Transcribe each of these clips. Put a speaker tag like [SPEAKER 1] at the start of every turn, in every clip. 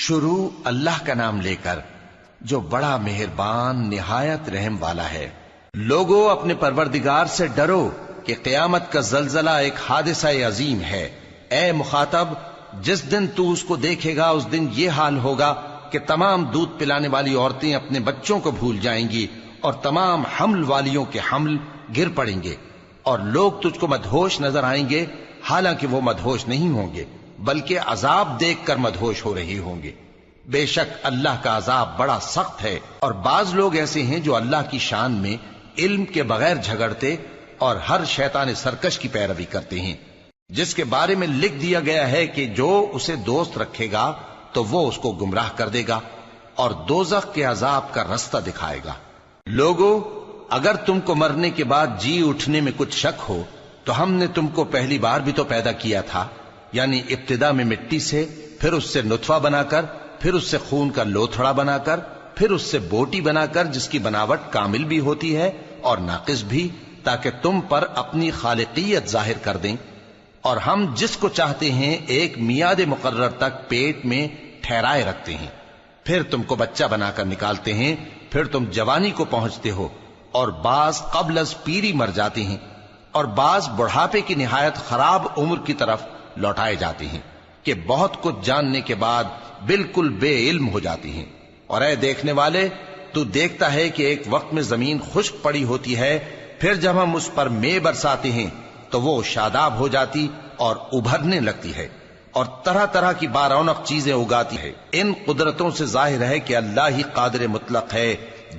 [SPEAKER 1] شروع اللہ کا نام لے کر جو بڑا مہربان نہایت رحم والا ہے۔ لوگو اپنے پروردگار سے ڈرو کہ قیامت کا زلزلہ ایک حادثہ عظیم ہے۔ اے مخاطب، جس دن تو اس کو دیکھے گا اس دن یہ حال ہوگا کہ تمام دودھ پلانے والی عورتیں اپنے بچوں کو بھول جائیں گی اور تمام حمل والیوں کے حمل گر پڑیں گے، اور لوگ تجھ کو مدہوش نظر آئیں گے، حالانکہ وہ مدہوش نہیں ہوں گے بلکہ عذاب دیکھ کر مدہوش ہو رہے ہوں گے۔ بے شک اللہ کا عذاب بڑا سخت ہے، اور بعض لوگ ایسے ہیں جو اللہ کی شان میں علم کے بغیر جھگڑتے اور ہر شیطان سرکش کی پیروی کرتے ہیں، جس کے بارے میں لکھ دیا گیا ہے کہ جو اسے دوست رکھے گا تو وہ اس کو گمراہ کر دے گا اور دوزخ کے عذاب کا رستہ دکھائے گا۔ لوگو، اگر تم کو مرنے کے بعد جی اٹھنے میں کچھ شک ہو تو ہم نے تم کو پہلی بار بھی تو پیدا کیا تھا، یعنی ابتدا میں مٹی سے، پھر اس سے نطفہ بنا کر، پھر اس سے خون کا لوتھڑا بنا کر، پھر اس سے بوٹی بنا کر جس کی بناوٹ کامل بھی ہوتی ہے اور ناقص بھی، تاکہ تم پر اپنی خالقیت ظاہر کر دیں۔ اور ہم جس کو چاہتے ہیں ایک میعاد مقرر تک پیٹ میں ٹھہرائے رکھتے ہیں، پھر تم کو بچہ بنا کر نکالتے ہیں، پھر تم جوانی کو پہنچتے ہو، اور بعض قبل از پیری مر جاتے ہیں، اور بعض بڑھاپے کی نہایت خراب عمر کی طرف لوٹائے جاتے ہیں کہ بہت کچھ جاننے کے بعد بالکل بے علم ہو جاتی ہیں۔ اور اے دیکھنے والے، تو دیکھتا ہے کہ ایک وقت میں زمین خشک پڑی ہوتی ہے، پھر جب ہم اس پر مے برساتے ہیں تو وہ شاداب ہو جاتی اور ابھرنے لگتی ہے اور طرح طرح کی بارونق چیزیں اگاتی ہے۔ ان قدرتوں سے ظاہر ہے کہ اللہ ہی قادر مطلق ہے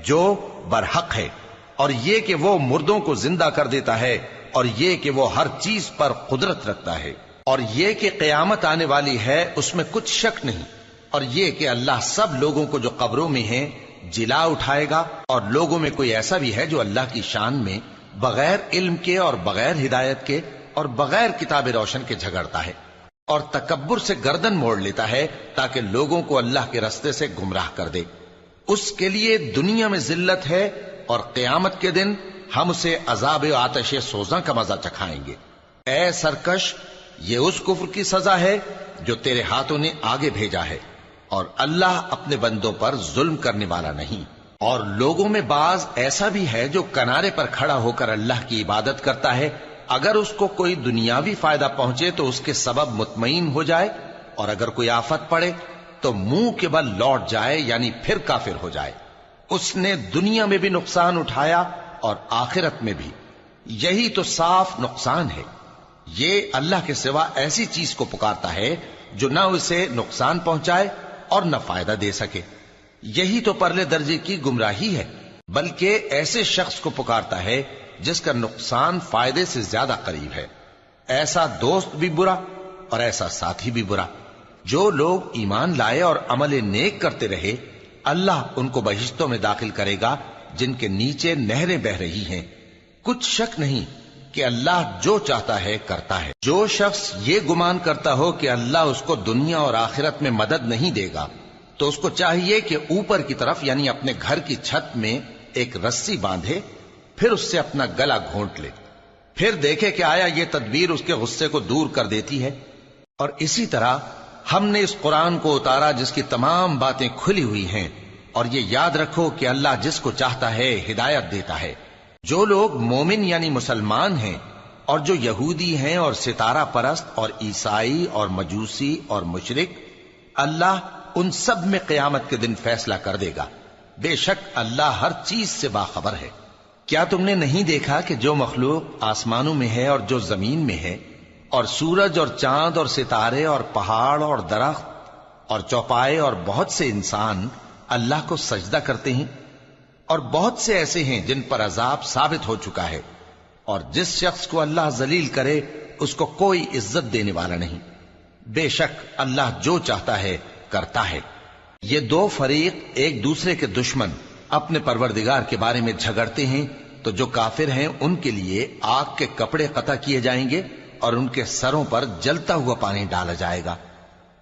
[SPEAKER 1] جو برحق ہے، اور یہ کہ وہ مردوں کو زندہ کر دیتا ہے، اور یہ کہ وہ ہر چیز پر قدرت رکھتا ہے، اور یہ کہ قیامت آنے والی ہے اس میں کچھ شک نہیں، اور یہ کہ اللہ سب لوگوں کو جو قبروں میں ہیں جلا اٹھائے گا، اور لوگوں میں کوئی ایسا بھی ہے جو اللہ کی شان میں بغیر علم کے اور بغیر ہدایت کے اور بغیر کتاب روشن کے جھگڑتا ہے اور تکبر سے گردن موڑ لیتا ہے تاکہ لوگوں کو اللہ کے رستے سے گمراہ کر دے۔ اس کے لیے دنیا میں ذلت ہے، اور قیامت کے دن ہم اسے عذاب آتش سوزاں کا مزہ چکھائیں گے۔ اے سرکش، یہ اس کفر کی سزا ہے جو تیرے ہاتھوں نے آگے بھیجا ہے، اور اللہ اپنے بندوں پر ظلم کرنے والا نہیں۔ اور لوگوں میں بعض ایسا بھی ہے جو کنارے پر کھڑا ہو کر اللہ کی عبادت کرتا ہے، اگر اس کو کوئی دنیاوی فائدہ پہنچے تو اس کے سبب مطمئن ہو جائے، اور اگر کوئی آفت پڑے تو منہ کے بل لوٹ جائے، یعنی پھر کافر ہو جائے۔ اس نے دنیا میں بھی نقصان اٹھایا اور آخرت میں بھی، یہی تو صاف نقصان ہے۔ یہ اللہ کے سوا ایسی چیز کو پکارتا ہے جو نہ اسے نقصان پہنچائے اور نہ فائدہ دے سکے، یہی تو پرلے درجے کی گمراہی ہے۔ بلکہ ایسے شخص کو پکارتا ہے جس کا نقصان فائدے سے زیادہ قریب ہے۔ ایسا دوست بھی برا اور ایسا ساتھی بھی برا۔ جو لوگ ایمان لائے اور عمل نیک کرتے رہے، اللہ ان کو بہشتوں میں داخل کرے گا جن کے نیچے نہریں بہ رہی ہیں۔ کچھ شک نہیں کہ اللہ جو چاہتا ہے کرتا ہے۔ جو شخص یہ گمان کرتا ہو کہ اللہ اس کو دنیا اور آخرت میں مدد نہیں دے گا، تو اس کو چاہیے کہ اوپر کی طرف یعنی اپنے گھر کی چھت میں ایک رسی باندھے، پھر اس سے اپنا گلا گھونٹ لے، پھر دیکھے کہ آیا یہ تدبیر اس کے غصے کو دور کر دیتی ہے۔ اور اسی طرح ہم نے اس قرآن کو اتارا جس کی تمام باتیں کھلی ہوئی ہیں، اور یہ یاد رکھو کہ اللہ جس کو چاہتا ہے ہدایت دیتا ہے۔ جو لوگ مومن یعنی مسلمان ہیں اور جو یہودی ہیں اور ستارہ پرست اور عیسائی اور مجوسی اور مشرک، اللہ ان سب میں قیامت کے دن فیصلہ کر دے گا۔ بے شک اللہ ہر چیز سے باخبر ہے۔ کیا تم نے نہیں دیکھا کہ جو مخلوق آسمانوں میں ہے اور جو زمین میں ہے، اور سورج اور چاند اور ستارے اور پہاڑ اور درخت اور چوپائے اور بہت سے انسان اللہ کو سجدہ کرتے ہیں، اور بہت سے ایسے ہیں جن پر عذاب ثابت ہو چکا ہے، اور جس شخص کو اللہ ذلیل کرے اس کو کوئی عزت دینے والا نہیں۔ بے شک اللہ جو چاہتا ہے کرتا ہے۔ یہ دو فریق ایک دوسرے کے دشمن اپنے پروردگار کے بارے میں جھگڑتے ہیں، تو جو کافر ہیں ان کے لیے آگ کے کپڑے قطع کیے جائیں گے اور ان کے سروں پر جلتا ہوا پانی ڈالا جائے گا،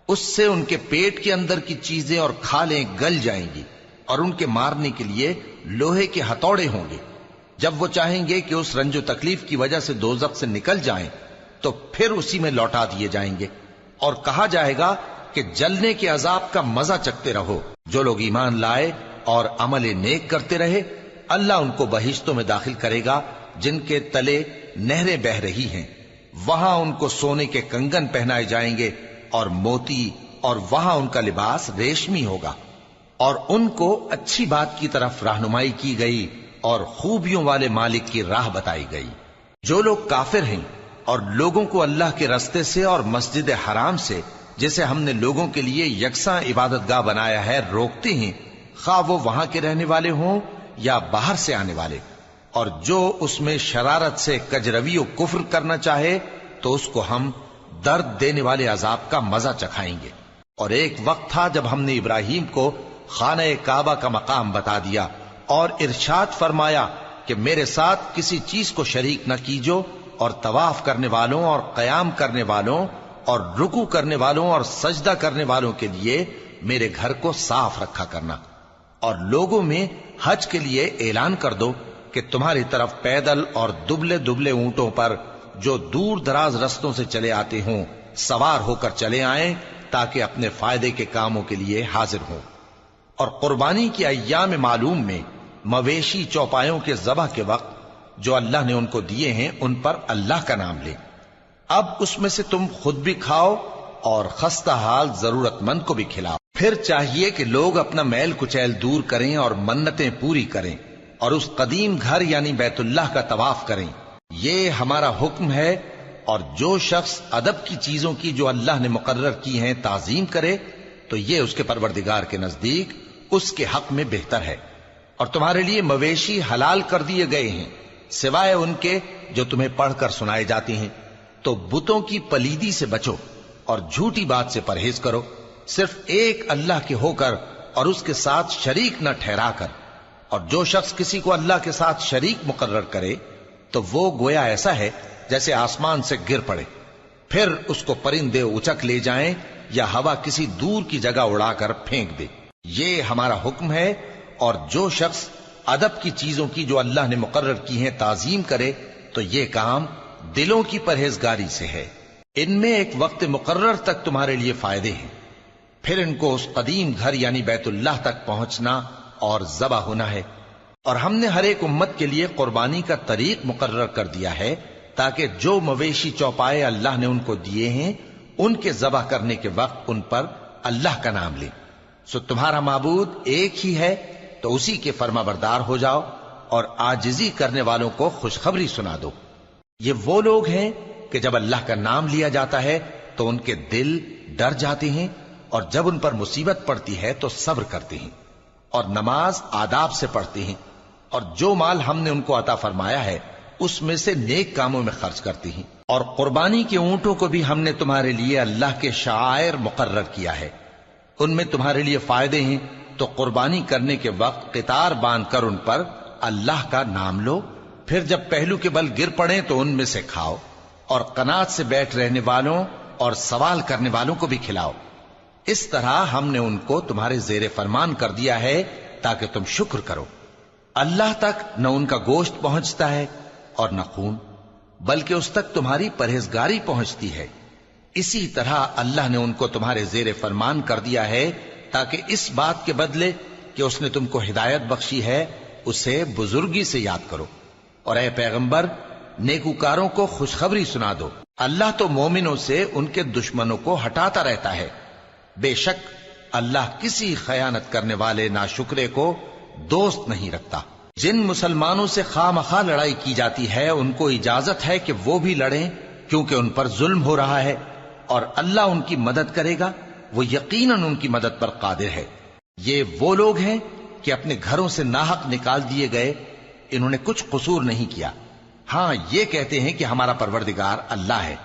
[SPEAKER 1] اس سے ان کے پیٹ کے اندر کی چیزیں اور کھالیں گل جائیں گی، اور ان کے مارنے کے لیے لوہے کے ہتھوڑے ہوں گے۔ جب وہ چاہیں گے کہ اس رنج و تکلیف کی وجہ سے دوزخ سے نکل جائیں تو پھر اسی میں لوٹا دیے جائیں گے، اور کہا جائے گا کہ جلنے کے عذاب کا مزہ چکھتے رہو۔ جو لوگ ایمان لائے اور عمل نیک کرتے رہے، اللہ ان کو بہشتوں میں داخل کرے گا جن کے تلے نہریں بہ رہی ہیں، وہاں ان کو سونے کے کنگن پہنائے جائیں گے اور موتی، اور وہاں ان کا لباس ریشمی ہوگا، اور ان کو اچھی بات کی طرف رہنمائی کی گئی اور خوبیوں والے مالک کی راہ بتائی گئی۔ جو لوگ کافر ہیں اور لوگوں کو اللہ کے رستے سے اور مسجد حرام سے، جسے ہم نے لوگوں کے لیے یکساں عبادت گاہ بنایا ہے، روکتے ہیں، خواہ وہ وہاں کے رہنے والے ہوں یا باہر سے آنے والے، اور جو اس میں شرارت سے کجروی و کفر کرنا چاہے تو اس کو ہم درد دینے والے عذاب کا مزہ چکھائیں گے۔ اور ایک وقت تھا جب ہم نے ابراہیم کو خانہ کعبہ کا مقام بتا دیا اور ارشاد فرمایا کہ میرے ساتھ کسی چیز کو شریک نہ کیجو، اور طواف کرنے والوں اور قیام کرنے والوں اور رکوع کرنے والوں اور سجدہ کرنے والوں کے لیے میرے گھر کو صاف رکھا کرنا، اور لوگوں میں حج کے لیے اعلان کر دو کہ تمہاری طرف پیدل اور دبلے دبلے اونٹوں پر جو دور دراز رستوں سے چلے آتے ہوں سوار ہو کر چلے آئیں، تاکہ اپنے فائدے کے کاموں کے لیے حاضر ہوں۔ اور قربانی کی ایام معلوم میں مویشی چوپایوں کے ذبح کے وقت جو اللہ نے ان کو دیے ہیں ان پر اللہ کا نام لے۔ اب اس میں سے تم خود بھی کھاؤ اور خستہ حال ضرورت مند کو بھی کھلاؤ۔ پھر چاہیے کہ لوگ اپنا میل کچیل دور کریں اور منتیں پوری کریں اور اس قدیم گھر یعنی بیت اللہ کا طواف کریں، یہ ہمارا حکم ہے۔ اور جو شخص ادب کی چیزوں کی جو اللہ نے مقرر کی ہیں تعظیم کرے تو یہ اس کے پروردگار کے نزدیک اس کے حق میں بہتر ہے۔ اور تمہارے لیے مویشی حلال کر دیے گئے ہیں سوائے ان کے جو تمہیں پڑھ کر سنائے جاتے ہیں، تو بتوں کی پلیدی سے بچو اور جھوٹی بات سے پرہیز کرو، صرف ایک اللہ کے ہو کر اور اس کے ساتھ شریک نہ ٹھہرا کر۔ اور جو شخص کسی کو اللہ کے ساتھ شریک مقرر کرے تو وہ گویا ایسا ہے جیسے آسمان سے گر پڑے، پھر اس کو پرندے اچک لے جائیں یا ہوا کسی دور کی جگہ اڑا کر پھینک دے۔ یہ ہمارا حکم ہے۔ اور جو شخص ادب کی چیزوں کی جو اللہ نے مقرر کی ہیں تعظیم کرے تو یہ کام دلوں کی پرہیزگاری سے ہے۔ ان میں ایک وقت مقرر تک تمہارے لیے فائدے ہیں، پھر ان کو اس قدیم گھر یعنی بیت اللہ تک پہنچنا اور ذبح ہونا ہے۔ اور ہم نے ہر ایک امت کے لیے قربانی کا طریق مقرر کر دیا ہے تاکہ جو مویشی چوپائے اللہ نے ان کو دیے ہیں ان کے ذبح کرنے کے وقت ان پر اللہ کا نام لیں۔ سو تمہارا معبود ایک ہی ہے، تو اسی کے فرما بردار ہو جاؤ اور عاجزی کرنے والوں کو خوشخبری سنا دو۔ یہ وہ لوگ ہیں کہ جب اللہ کا نام لیا جاتا ہے تو ان کے دل ڈر جاتے ہیں، اور جب ان پر مصیبت پڑتی ہے تو صبر کرتے ہیں اور نماز آداب سے پڑھتے ہیں، اور جو مال ہم نے ان کو عطا فرمایا ہے اس میں سے نیک کاموں میں خرچ کرتے ہیں۔ اور قربانی کے اونٹوں کو بھی ہم نے تمہارے لیے اللہ کے شعائر مقرر کیا ہے، ان میں تمہارے لیے فائدے ہیں، تو قربانی کرنے کے وقت قطار باندھ کر ان پر اللہ کا نام لو، پھر جب پہلو کے بل گر پڑیں تو ان میں سے کھاؤ، اور قناعت سے بیٹھ رہنے والوں اور سوال کرنے والوں کو بھی کھلاؤ۔ اس طرح ہم نے ان کو تمہارے زیر فرمان کر دیا ہے تاکہ تم شکر کرو۔ اللہ تک نہ ان کا گوشت پہنچتا ہے اور نہ خون، بلکہ اس تک تمہاری پرہیزگاری پہنچتی ہے۔ اسی طرح اللہ نے ان کو تمہارے زیر فرمان کر دیا ہے تاکہ اس بات کے بدلے کہ اس نے تم کو ہدایت بخشی ہے اسے بزرگی سے یاد کرو۔ اور اے پیغمبر، نیکوکاروں کو خوشخبری سنا دو، اللہ تو مومنوں سے ان کے دشمنوں کو ہٹاتا رہتا ہے۔ بے شک اللہ کسی خیانت کرنے والے ناشکرے کو دوست نہیں رکھتا۔ جن مسلمانوں سے خواہ مخواہ لڑائی کی جاتی ہے ان کو اجازت ہے کہ وہ بھی لڑیں، کیونکہ ان پر ظلم ہو رہا ہے، اور اللہ ان کی مدد کرے گا، وہ یقیناً ان کی مدد پر قادر ہے۔ یہ وہ لوگ ہیں کہ اپنے گھروں سے ناحق نکال دیے گئے، انہوں نے کچھ قصور نہیں کیا، ہاں یہ کہتے ہیں کہ ہمارا پروردگار اللہ ہے۔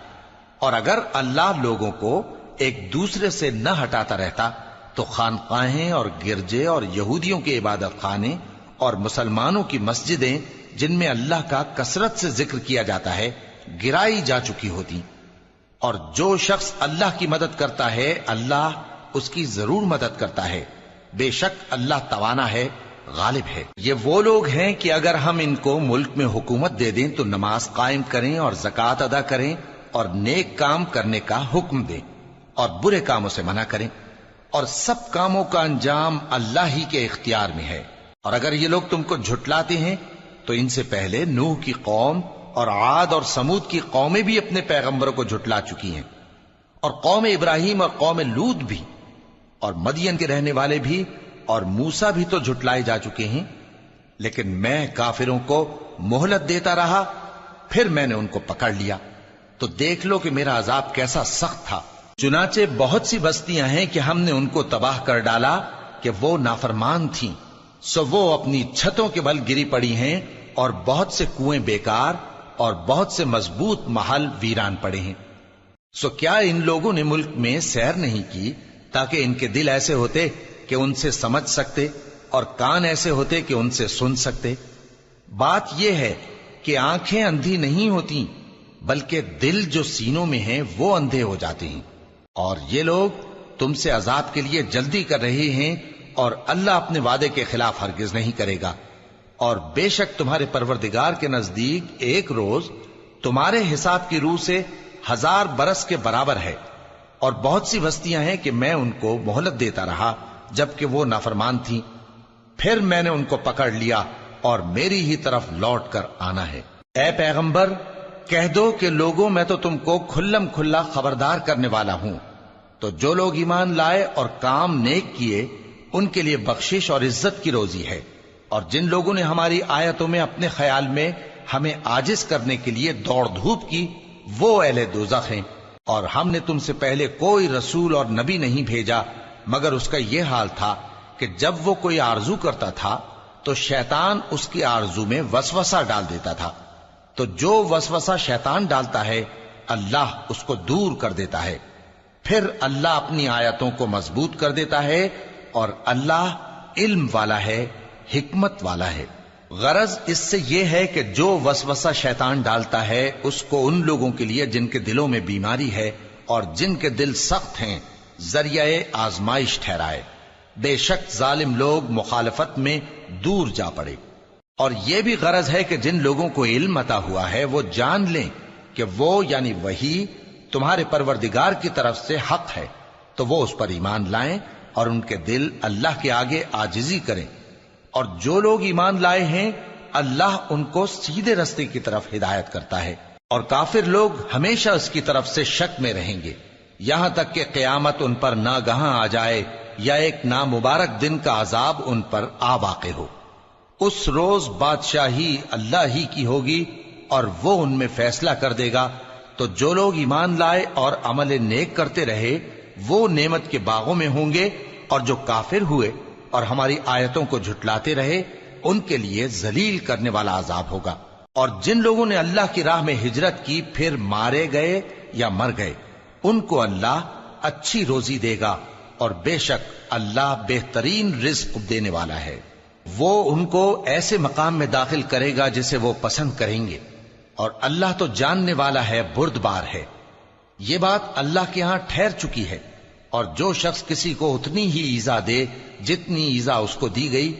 [SPEAKER 1] اور اگر اللہ لوگوں کو ایک دوسرے سے نہ ہٹاتا رہتا تو خانقاہیں اور گرجے اور یہودیوں کے عبادت خانے اور مسلمانوں کی مسجدیں جن میں اللہ کا کثرت سے ذکر کیا جاتا ہے گرائی جا چکی ہوتی۔ اور جو شخص اللہ کی مدد کرتا ہے اللہ اس کی ضرور مدد کرتا ہے، بے شک اللہ توانا ہے، غالب ہے۔ یہ وہ لوگ ہیں کہ اگر ہم ان کو ملک میں حکومت دے دیں تو نماز قائم کریں اور زکوٰۃ ادا کریں اور نیک کام کرنے کا حکم دیں، اور برے کاموں سے منع کریں، اور سب کاموں کا انجام اللہ ہی کے اختیار میں ہے۔ اور اگر یہ لوگ تم کو جھٹلاتے ہیں تو ان سے پہلے نوح کی قوم اور عاد اور سمود کی قومیں بھی اپنے پیغمبروں کو جھٹلا چکی ہیں، اور قوم ابراہیم اور قوم لوط بھی، اور مدین کے رہنے والے بھی، اور موسیٰ بھی تو جھٹلائے جا چکے ہیں۔ لیکن میں کافروں کو مہلت دیتا رہا، پھر میں نے ان کو پکڑ لیا، تو دیکھ لو کہ میرا عذاب کیسا سخت تھا۔ چنانچہ بہت سی بستیاں ہیں کہ ہم نے ان کو تباہ کر ڈالا کہ وہ نافرمان تھیں، سو وہ اپنی چھتوں کے بل گری پڑی ہیں، اور بہت سے کنویں بیکار اور بہت سے مضبوط محل ویران پڑے ہیں۔ سو کیا ان لوگوں نے ملک میں سیر نہیں کی تاکہ ان کے دل ایسے ہوتے کہ ان سے سمجھ سکتے، اور کان ایسے ہوتے کہ ان سے سن سکتے؟ بات یہ ہے کہ آنکھیں اندھی نہیں ہوتی، بلکہ دل جو سینوں میں ہیں وہ اندھے ہو جاتے ہیں۔ اور یہ لوگ تم سے عذاب کے لیے جلدی کر رہے ہیں، اور اللہ اپنے وعدے کے خلاف ہرگز نہیں کرے گا۔ اور بے شک تمہارے پروردگار کے نزدیک ایک روز تمہارے حساب کی روح سے 1000 برس کے برابر ہے۔ اور بہت سی بستیاں ہیں کہ میں ان کو مہلت دیتا رہا جبکہ وہ نافرمان تھیں، پھر میں نے ان کو پکڑ لیا، اور میری ہی طرف لوٹ کر آنا ہے۔ اے پیغمبر، کہہ دو کہ لوگوں میں تو تم کو کھلم کھلا خبردار کرنے والا ہوں، تو جو لوگ ایمان لائے اور کام نیک کیے ان کے لیے بخشش اور عزت کی روزی ہے، اور جن لوگوں نے ہماری آیتوں میں اپنے خیال میں ہمیں عاجز کرنے کے لیے دوڑ دھوپ کی، وہ اہل دوزخ ہیں۔ اور ہم نے تم سے پہلے کوئی رسول اور نبی نہیں بھیجا مگر اس کا یہ حال تھا کہ جب وہ کوئی آرزو کرتا تھا تو شیطان اس کی آرزو میں وسوسہ ڈال دیتا تھا، تو جو وسوسہ شیطان ڈالتا ہے اللہ اس کو دور کر دیتا ہے، پھر اللہ اپنی آیتوں کو مضبوط کر دیتا ہے، اور اللہ علم والا ہے، حکمت والا ہے۔ غرض اس سے یہ ہے کہ جو وسوسہ شیطان ڈالتا ہے اس کو ان لوگوں کے لیے جن کے دلوں میں بیماری ہے اور جن کے دل سخت ہیں ذریعہ آزمائش ٹھہرائے۔ بے شک ظالم لوگ مخالفت میں دور جا پڑے۔ اور یہ بھی غرض ہے کہ جن لوگوں کو علم عطا ہوا ہے وہ جان لیں کہ وہ یعنی وحی تمہارے پروردگار کی طرف سے حق ہے، تو وہ اس پر ایمان لائیں اور ان کے دل اللہ کے آگے عاجزی کریں۔ اور جو لوگ ایمان لائے ہیں اللہ ان کو سیدھے رستے کی طرف ہدایت کرتا ہے، اور کافر لوگ ہمیشہ اس کی طرف سے شک میں رہیں گے یہاں تک کہ قیامت ان پر ناگہاں آ جائے یا ایک نامبارک دن کا عذاب ان پر آ واقع ہو۔ اس روز بادشاہی اللہ ہی کی ہوگی اور وہ ان میں فیصلہ کر دے گا، تو جو لوگ ایمان لائے اور عمل نیک کرتے رہے وہ نعمت کے باغوں میں ہوں گے، اور جو کافر ہوئے اور ہماری آیتوں کو جھٹلاتے رہے ان کے لیے ذلیل کرنے والا عذاب ہوگا۔ اور جن لوگوں نے اللہ کی راہ میں ہجرت کی پھر مارے گئے یا مر گئے ان کو اللہ اچھی روزی دے گا، اور بے شک اللہ بہترین رزق دینے والا ہے۔ وہ ان کو ایسے مقام میں داخل کرے گا جسے وہ پسند کریں گے، اور اللہ تو جاننے والا ہے، بردبار ہے۔ یہ بات اللہ کے ہاں ٹھہر چکی ہے، اور جو شخص کسی کو اتنی ہی ایذا دے جتنی ایذا اس کو دی گئی،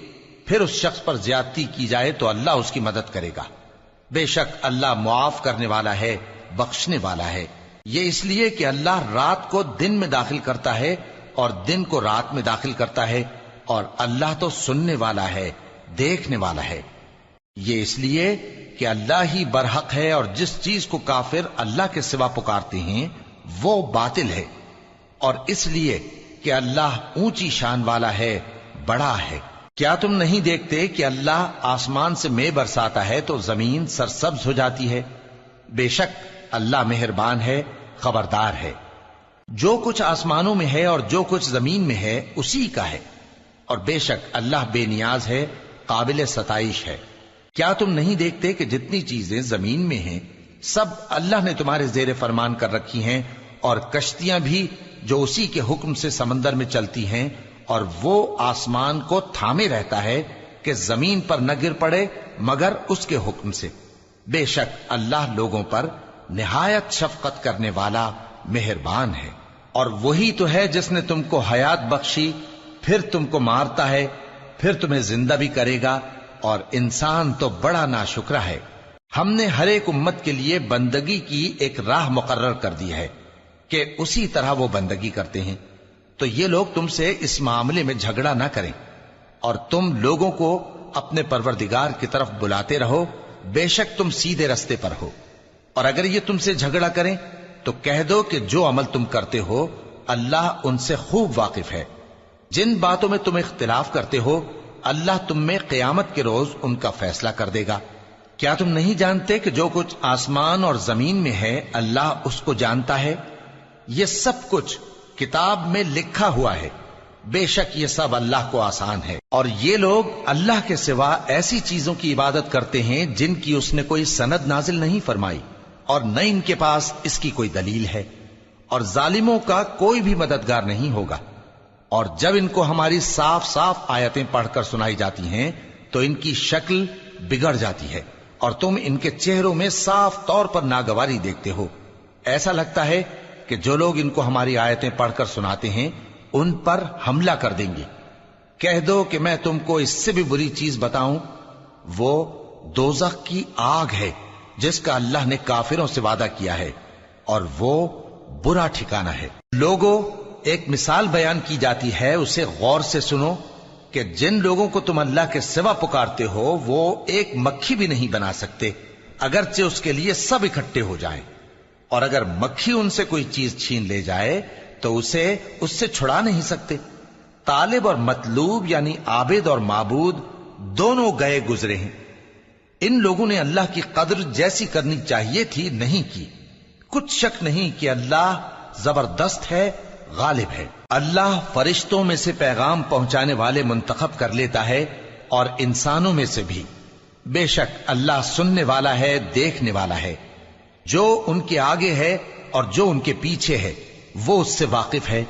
[SPEAKER 1] پھر اس شخص پر زیادتی کی جائے تو اللہ اس کی مدد کرے گا۔ بے شک اللہ معاف کرنے والا ہے، بخشنے والا ہے۔ یہ اس لیے کہ اللہ رات کو دن میں داخل کرتا ہے اور دن کو رات میں داخل کرتا ہے، اور اللہ تو سننے والا ہے، دیکھنے والا ہے۔ یہ اس لیے کہ اللہ ہی برحق ہے، اور جس چیز کو کافر اللہ کے سوا پکارتے ہیں وہ باطل ہے، اور اس لیے کہ اللہ اونچی شان والا ہے، بڑا ہے۔ کیا تم نہیں دیکھتے کہ اللہ آسمان سے مے برساتا ہے تو زمین سرسبز ہو جاتی ہے؟ بے شک اللہ مہربان ہے، خبردار ہے۔ جو کچھ آسمانوں میں ہے اور جو کچھ زمین میں ہے اسی کا ہے، اور بے شک اللہ بے نیاز ہے، قابل ستائش ہے۔ کیا تم نہیں دیکھتے کہ جتنی چیزیں زمین میں ہیں سب اللہ نے تمہارے زیر فرمان کر رکھی ہیں، اور کشتیاں بھی جو اسی کے حکم سے سمندر میں چلتی ہیں، اور وہ آسمان کو تھامے رہتا ہے کہ زمین پر نہ گر پڑے مگر اس کے حکم سے۔ بے شک اللہ لوگوں پر نہایت شفقت کرنے والا مہربان ہے۔ اور وہی تو ہے جس نے تم کو حیات بخشی، پھر تم کو مارتا ہے، پھر تمہیں زندہ بھی کرے گا، اور انسان تو بڑا ناشکرا ہے۔ ہم نے ہر ایک امت کے لیے بندگی کی ایک راہ مقرر کر دی ہے کہ اسی طرح وہ بندگی کرتے ہیں، تو یہ لوگ تم سے اس معاملے میں جھگڑا نہ کریں، اور تم لوگوں کو اپنے پروردگار کی طرف بلاتے رہو، بے شک تم سیدھے رستے پر ہو۔ اور اگر یہ تم سے جھگڑا کریں تو کہہ دو کہ جو عمل تم کرتے ہو اللہ ان سے خوب واقف ہے۔ جن باتوں میں تم اختلاف کرتے ہو اللہ تم میں قیامت کے روز ان کا فیصلہ کر دے گا۔ کیا تم نہیں جانتے کہ جو کچھ آسمان اور زمین میں ہے اللہ اس کو جانتا ہے؟ یہ سب کچھ کتاب میں لکھا ہوا ہے، بے شک یہ سب اللہ کو آسان ہے۔ اور یہ لوگ اللہ کے سوا ایسی چیزوں کی عبادت کرتے ہیں جن کی اس نے کوئی سند نازل نہیں فرمائی، اور نہ ان کے پاس اس کی کوئی دلیل ہے، اور ظالموں کا کوئی بھی مددگار نہیں ہوگا۔ اور جب ان کو ہماری صاف صاف آیتیں پڑھ کر سنائی جاتی ہیں تو ان کی شکل بگڑ جاتی ہے، اور تم ان کے چہروں میں صاف طور پر ناگواری دیکھتے ہو۔ ایسا لگتا ہے کہ جو لوگ ان کو ہماری آیتیں پڑھ کر سناتے ہیں ان پر حملہ کر دیں گے۔ کہہ دو کہ میں تم کو اس سے بھی بری چیز بتاؤں، وہ دوزخ کی آگ ہے جس کا اللہ نے کافروں سے وعدہ کیا ہے، اور وہ برا ٹھکانہ ہے۔ لوگوں، ایک مثال بیان کی جاتی ہے، اسے غور سے سنو کہ جن لوگوں کو تم اللہ کے سوا پکارتے ہو وہ ایک مکھی بھی نہیں بنا سکتے اگرچہ اس کے لیے سب اکٹھے ہو جائیں، اور اگر مکھی ان سے کوئی چیز چھین لے جائے تو اسے اس سے چھڑا نہیں سکتے۔ طالب اور مطلوب یعنی عابد اور معبود دونوں گئے گزرے ہیں۔ ان لوگوں نے اللہ کی قدر جیسی کرنی چاہیے تھی نہیں کی۔ کچھ شک نہیں کہ اللہ زبردست ہے، غالب ہے۔ اللہ فرشتوں میں سے پیغام پہنچانے والے منتخب کر لیتا ہے اور انسانوں میں سے بھی۔ بے شک اللہ سننے والا ہے، دیکھنے والا ہے۔ جو ان کے آگے ہے اور جو ان کے پیچھے ہے وہ اس سے واقف ہے،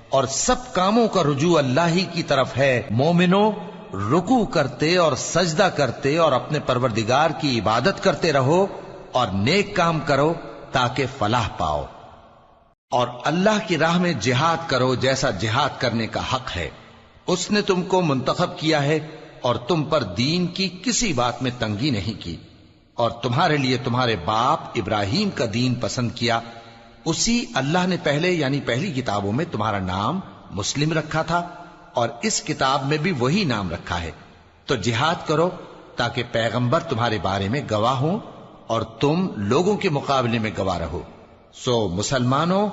[SPEAKER 1] اور سب کاموں کا رجوع اللہ ہی کی طرف ہے۔ مومنوں، رکوع کرتے اور سجدہ کرتے اور اپنے پروردگار کی عبادت کرتے رہو اور نیک کام کرو تاکہ فلاح پاؤ، اور اللہ کی راہ میں جہاد کرو جیسا جہاد کرنے کا حق ہے۔ اس نے تم کو منتخب کیا ہے اور تم پر دین کی کسی بات میں تنگی نہیں کی، اور تمہارے لیے تمہارے باپ ابراہیم کا دین پسند کیا۔ اسی اللہ نے پہلے یعنی پہلی کتابوں میں تمہارا نام مسلم رکھا تھا، اور اس کتاب میں بھی وہی نام رکھا ہے۔ تو جہاد کرو تاکہ پیغمبر تمہارے بارے میں گواہ ہوں اور تم لوگوں کے مقابلے میں گواہ رہو۔ سو مسلمانوں،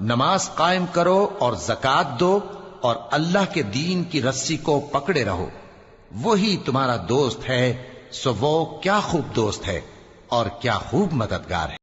[SPEAKER 1] نماز قائم کرو اور زکوٰۃ دو اور اللہ کے دین کی رسی کو پکڑے رہو، وہی تمہارا دوست ہے۔ سو وہ کیا خوب دوست ہے اور کیا خوب مددگار ہے۔